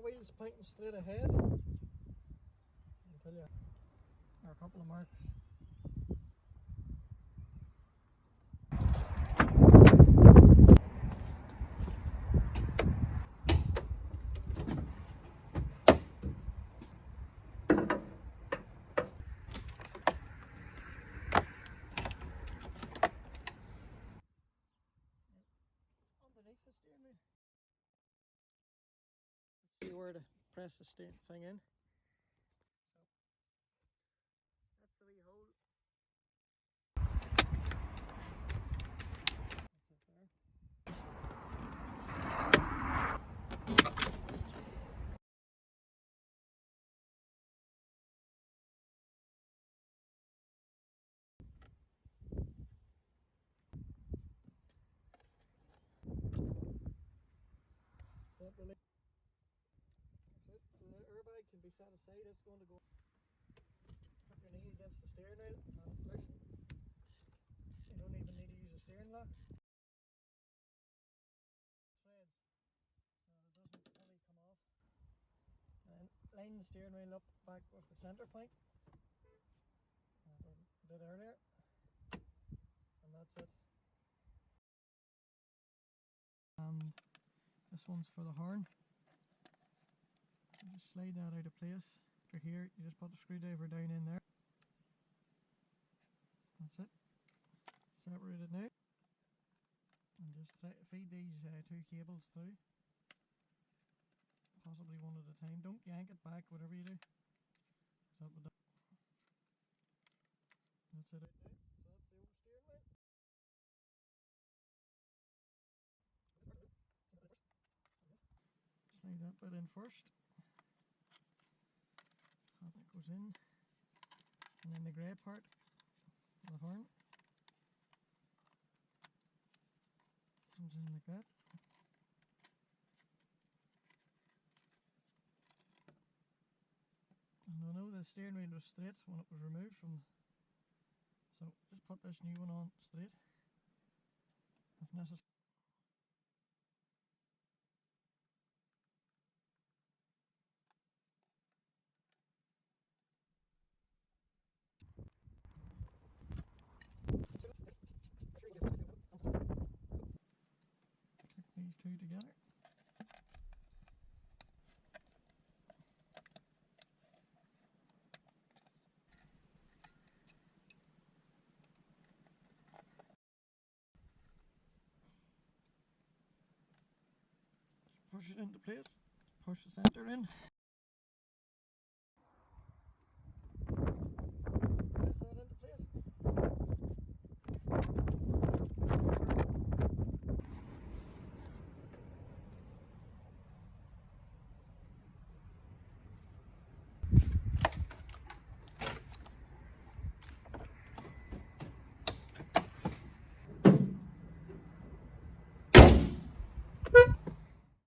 the wheels pointing straight ahead until you are a couple of marks. Underneath the steering wheel, see where to press the steering thing in. So that's the wee hole. That's it. So the airbag can be set aside. It's going to go. Put your knee against the steering wheel and loosen. You don't even need to use a steering lock. Threads, so it doesn't fully come off. And line the steering wheel up back with the centre point, as I did earlier, and that's it. This one's for the horn. So just slide that out of place. After here, you just put the screwdriver down in there. That's it. Separated now. And just feed these two cables through. Possibly one at a time. Don't yank it back, whatever you do. That's it out now. So that's the oversteering wheel. Slide that bit in first. That goes in. And then the grey part, the horn, comes in like that. And I know the steering wheel was straight when it was removed from, so just put this new one on straight if necessary. Click these two together. Push it into place, push the centre in.